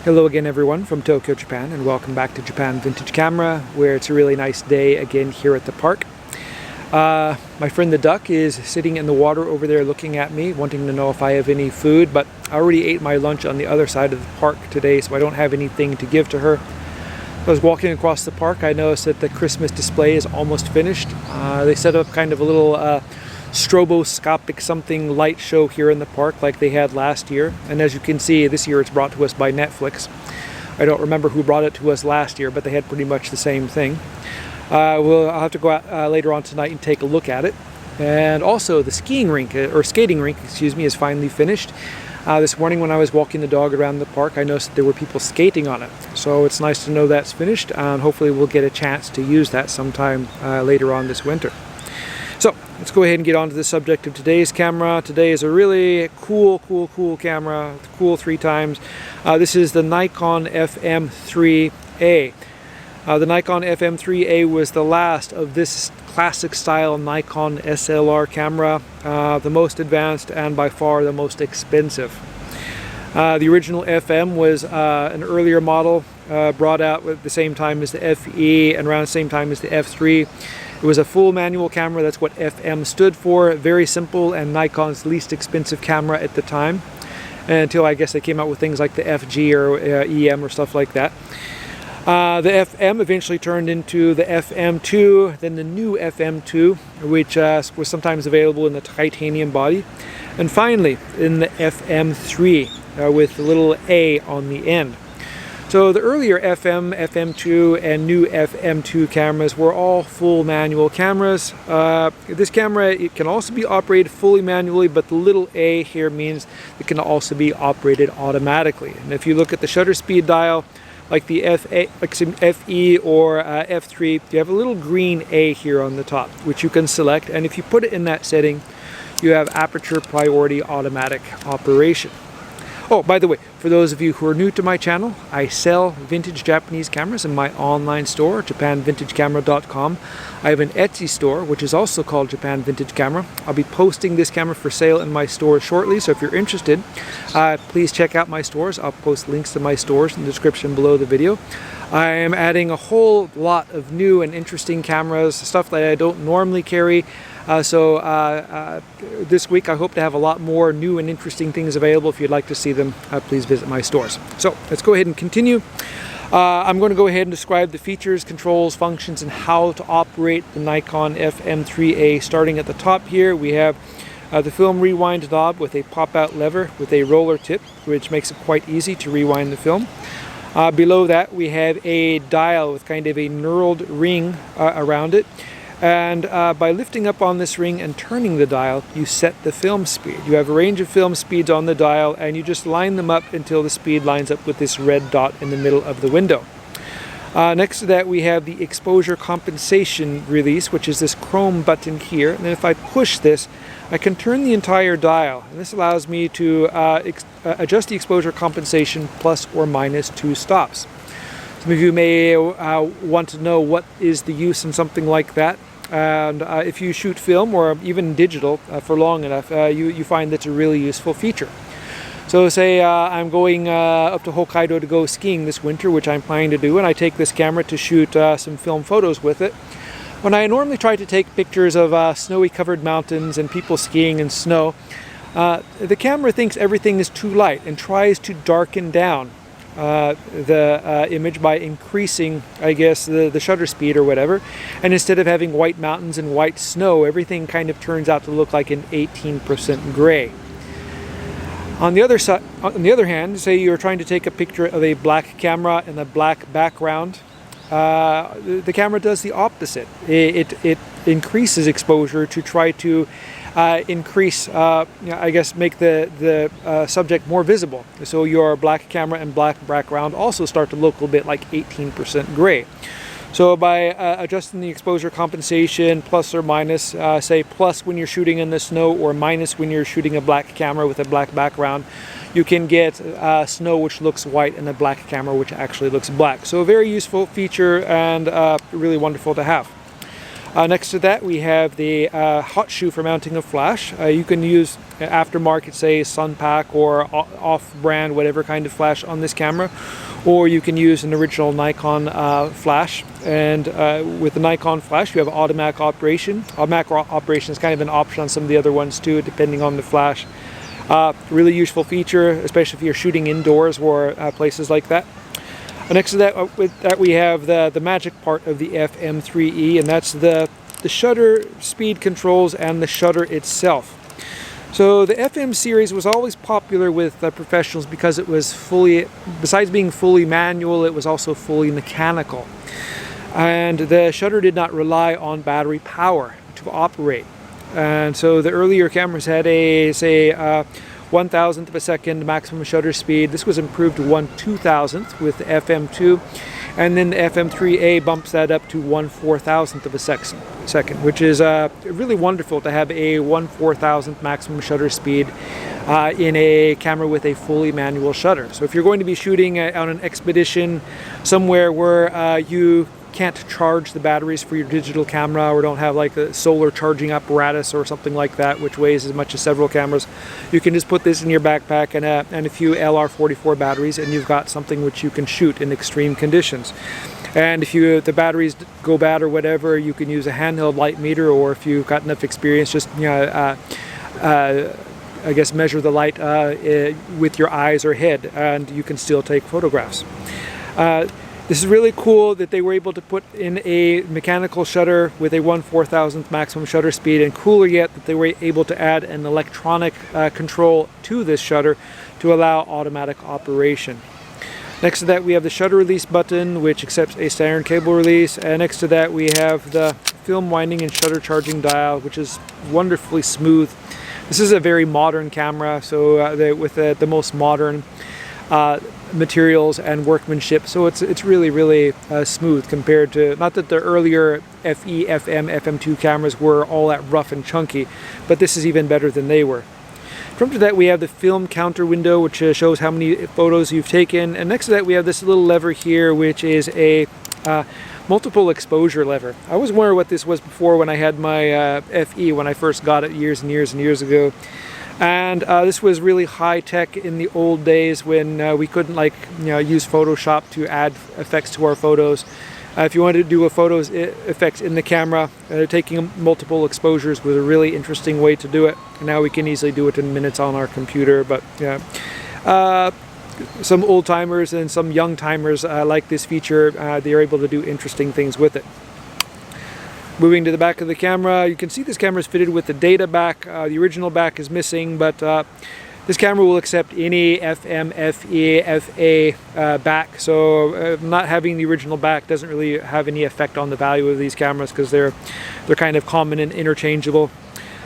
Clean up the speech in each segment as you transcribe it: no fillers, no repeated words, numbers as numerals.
Hello again everyone from Tokyo, Japan, and welcome back to Japan Vintage Camera, where it's a really nice day again here at the park. My friend the duck is sitting in the water over there looking at me, wanting to know if I have any food, but I already ate my lunch on the other side of the park today, so I don't have anything to give to her. I was walking across the park. I noticed that the Christmas display is almost finished. They set up kind of a little stroboscopic something light show here in the park like they had last year, and as you can see, this year it's brought to us by Netflix. I don't remember who brought it to us last year, but they had pretty much the same thing. I'll have to go out later on tonight and take a look at it. And also the skating rink, excuse me, is finally finished. This morning when I was walking the dog around the park, I noticed that there were people skating on it, so it's nice to know that's finished, and hopefully we'll get a chance to use that sometime later on this winter. So let's go ahead and get on to the subject of today's camera. Today is a really cool camera, cool 3 times. This is the Nikon FM3a. The Nikon FM3a was the last of this classic style Nikon SLR camera, the most advanced and by far the most expensive. The original FM was an earlier model brought out at the same time as the FE and around the same time as the F3. It was a full manual camera. That's what FM stood for. Very simple and Nikon's least expensive camera at the time, until I guess they came out with things like the FG or EM or stuff like that. The FM eventually turned into the FM2, then the new FM2, which was sometimes available in the titanium body, and finally in the FM3 with the little A on the end. So the earlier FM, FM2, and new FM2 cameras were all full manual cameras. This camera, it can also be operated fully manually, but the little A here means it can also be operated automatically. And if you look at the shutter speed dial, like the FE or F3, you have a little green A here on the top, which you can select, and if you put it in that setting, you have aperture priority automatic operation. Oh, by the way, for those of you who are new to my channel, I sell vintage Japanese cameras in my online store, japanvintagecamera.com. I have an Etsy store, which is also called Japan Vintage Camera. I'll be posting this camera for sale in my store shortly, so if you're interested, please check out my stores. I'll post links to my stores in the description below the video. I am adding a whole lot of new and interesting cameras, stuff that I don't normally carry. This week I hope to have a lot more new and interesting things available. If you'd like to see them, please visit my stores. So let's go ahead and continue. I'm going to go ahead and describe the features, controls, functions, and how to operate the Nikon FM3a. Starting at the top here, we have the film rewind knob with a pop-out lever with a roller tip, which makes it quite easy to rewind the film. Below that, we have a dial with kind of a knurled ring around it. And by lifting up on this ring and turning the dial, you set the film speed. You have a range of film speeds on the dial, and you just line them up until the speed lines up with this red dot in the middle of the window. Next to that, we have the exposure compensation release, which is this chrome button here. And then if I push this, I can turn the entire dial. And this allows me to adjust the exposure compensation plus or minus 2 stops. Some of you may want to know what is the use in something like that. And if you shoot film or even digital for long enough, you find that's a really useful feature. So say I'm going up to Hokkaido to go skiing this winter, which I'm planning to do, and I take this camera to shoot some film photos with it. When I normally try to take pictures of snowy covered mountains and people skiing in snow, the camera thinks everything is too light and tries to darken down the image by increasing, I guess, the shutter speed or whatever, and instead of having white mountains and white snow, everything kind of turns out to look like an 18% gray. On the other hand, say you're trying to take a picture of a black camera and a black background, the camera does the opposite. It increases exposure to try to increase, I guess, make the subject more visible. So your black camera and black background also start to look a little bit like 18% gray. So by adjusting the exposure compensation plus or minus, say plus when you're shooting in the snow or minus when you're shooting a black camera with a black background, you can get snow which looks white and a black camera which actually looks black. So a very useful feature and really wonderful to have. Next to that we have the hot shoe for mounting a flash. You can use aftermarket, say Sunpack or off-brand, whatever kind of flash on this camera, or you can use an original Nikon flash. And with the Nikon flash you have automatic operation. Automatic operation is kind of an option on some of the other ones too, depending on the flash. Really useful feature, especially if you're shooting indoors or places like that. Next to that, we have the magic part of the FM3e, and that's the shutter speed controls and the shutter itself. So the FM series was always popular with professionals because it was besides being fully manual, it was also fully mechanical. And the shutter did not rely on battery power to operate. And so the earlier cameras had a, say, 1,000th of a second maximum shutter speed. This was improved to 1/2000th with the FM2, and then the FM3a bumps that up to 1/4000th of a second, which is really wonderful to have a 1/4000th maximum shutter speed in a camera with a fully manual shutter. So if you're going to be shooting on an expedition somewhere where you can't charge the batteries for your digital camera, or don't have like a solar charging apparatus or something like that, which weighs as much as several cameras, you can just put this in your backpack and a few LR44 batteries, and you've got something which you can shoot in extreme conditions. And if the batteries go bad or whatever, you can use a handheld light meter, or if you've got enough experience, just I guess measure the light with your eyes or head, and you can still take photographs. This is really cool that they were able to put in a mechanical shutter with a 1/4000th maximum shutter speed, and cooler yet that they were able to add an electronic control to this shutter to allow automatic operation. Next to that we have the shutter release button, which accepts a standard cable release, and next to that we have the film winding and shutter charging dial, which is wonderfully smooth. This is a very modern camera, so with the most modern materials and workmanship, so it's really smooth compared to, not that the earlier FE, FM, FM2 cameras were all that rough and chunky, but this is even better than they were. From to that we have the film counter window, which shows how many photos you've taken, and next to that we have this little lever here, which is a multiple exposure lever. I was wondering what this was before when I had my FE, when I first got it years and years ago. And this was really high tech in the old days when we couldn't use Photoshop to add effects to our photos. If you wanted to do effects in the camera, taking multiple exposures was a really interesting way to do it. Now we can easily do it in minutes on our computer, but yeah. Some old timers and some young timers like this feature. They're able to do interesting things with it. Moving to the back of the camera, you can see this camera is fitted with the data back. The original back is missing, but this camera will accept any FM, FE, FA back. So not having the original back doesn't really have any effect on the value of these cameras, because they're kind of common and interchangeable.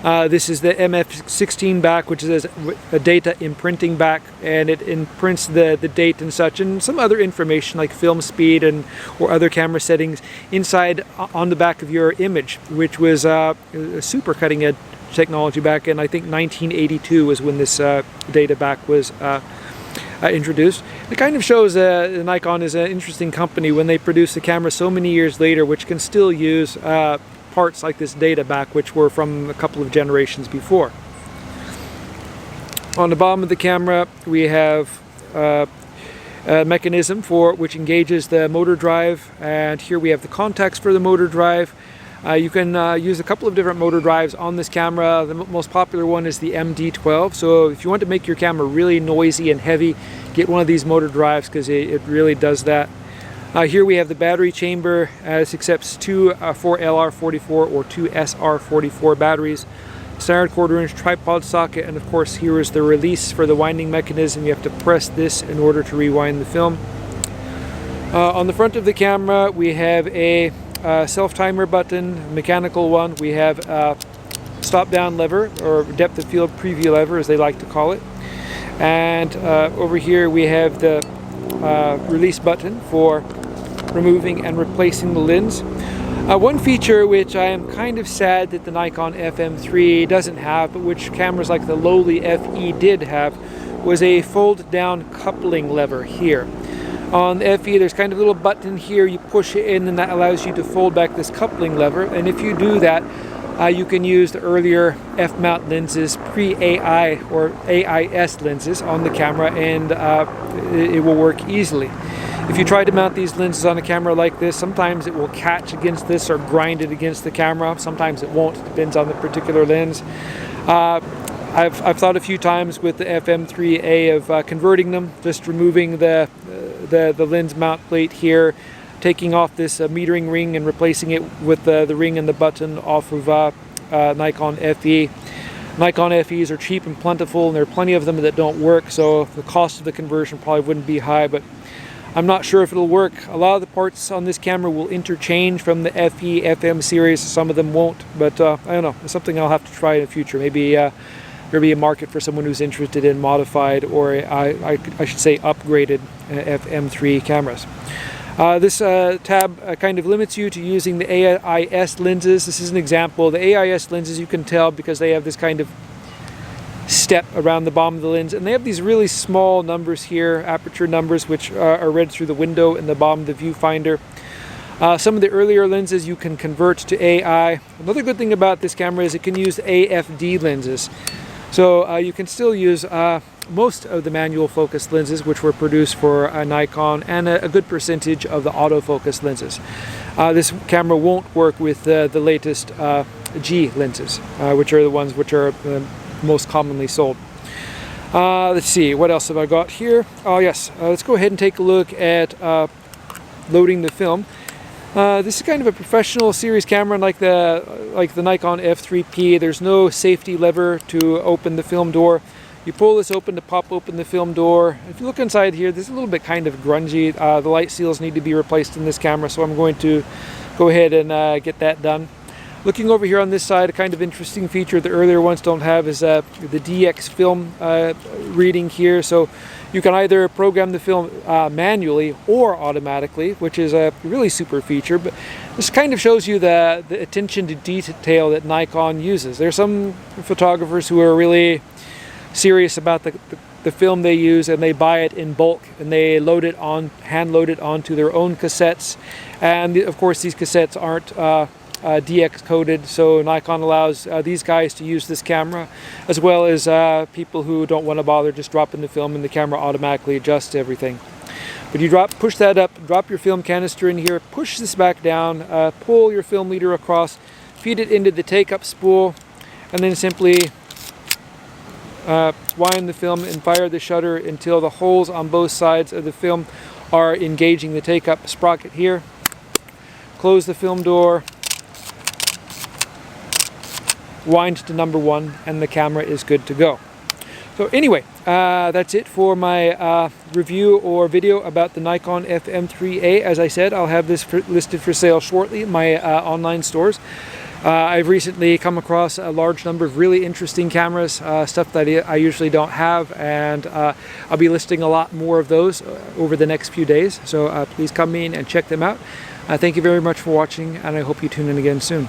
This is the MF16 back, which is a data imprinting back, and it imprints the date and such, and some other information like film speed or other camera settings inside on the back of your image, which was a super cutting edge technology back in, I think, 1982 was when this data back was introduced. It kind of shows Nikon is an interesting company when they produce a camera so many years later which can still use parts like this data back, which were from a couple of generations before. On the bottom of the camera we have a mechanism which engages the motor drive, and here we have the contacts for the motor drive. You can use a couple of different motor drives on this camera. The most popular one is the MD12, so if you want to make your camera really noisy and heavy, get one of these motor drives, because it really does that. Here we have the battery chamber. This accepts two 4 LR44 or 2 SR44 batteries, standard 1/4 inch tripod socket, and of course here is the release for the winding mechanism. You have to press this in order to rewind the film. On the front of the camera we have a self-timer button, mechanical one. We have a stop-down lever, or depth of field preview lever as they like to call it. And over here we have the release button for removing and replacing the lens. One feature which I am kind of sad that the Nikon FM3 doesn't have, but which cameras like the lowly FE did have, was a fold down coupling lever here. On the FE, there's kind of a little button here, you push it in and that allows you to fold back this coupling lever, and if you do that, you can use the earlier F-mount lenses, pre-AI or AIS lenses on the camera, and it will work easily. If you try to mount these lenses on a camera like this, sometimes it will catch against this or grind it against the camera. Sometimes it won't, depends on the particular lens. I've thought a few times with the FM3a of converting them, just removing the lens mount plate here, taking off this metering ring and replacing it with the ring and the button off of Nikon FE. Nikon FEs are cheap and plentiful, and there are plenty of them that don't work, so the cost of the conversion probably wouldn't be high, but I'm not sure if it'll work. A lot of the parts on this camera will interchange from the FE, FM series, some of them won't, but I don't know, it's something I'll have to try in the future. Maybe there'll be a market for someone who's interested in modified, or I should say upgraded FM3 cameras. This tab kind of limits you to using the AIS lenses. This is an example. The AIS lenses, you can tell because they have this kind of step around the bottom of the lens, and they have these really small numbers here, aperture numbers, which are read through the window in the bottom of the viewfinder. Some of the earlier lenses you can convert to AI. Another good thing about this camera is it can use AFD lenses. So you can still use most of the manual focus lenses, which were produced for Nikon, and a good percentage of the autofocus lenses. This camera won't work with the latest G lenses, which are the ones which are most commonly sold. Let's see, what else have I got here? Oh yes, let's go ahead and take a look at loading the film. This is kind of a professional series camera, like the Nikon F3P. There's no safety lever to open the film door. You pull this open to pop open the film door. If you look inside here, this is a little bit kind of grungy. The light seals need to be replaced in this camera, so I'm going to go ahead and get that done. Looking over here on this side, a kind of interesting feature the earlier ones don't have is the DX film reading here. So you can either program the film manually or automatically, which is a really super feature. But this kind of shows you the attention to detail that Nikon uses. There are some photographers who are really serious about the film they use, and they buy it in bulk and they load it on, hand load it onto their own cassettes. And of course these cassettes aren't DX coded, so Nikon allows these guys to use this camera, as well as people who don't want to bother just dropping the film, and the camera automatically adjusts everything. But you push that up, drop your film canister in here, push this back down, pull your film leader across, feed it into the take-up spool, and then simply wind the film and fire the shutter until the holes on both sides of the film are engaging the take-up sprocket here. Close the film door, wind to number 1, and the camera is good to go. So anyway, that's it for my review or video about the Nikon FM3a. As I said, I'll have this listed for sale shortly in my online stores. I've recently come across a large number of really interesting cameras, stuff that I usually don't have, and I'll be listing a lot more of those over the next few days. So please come in and check them out. Thank you very much for watching, and I hope you tune in again soon.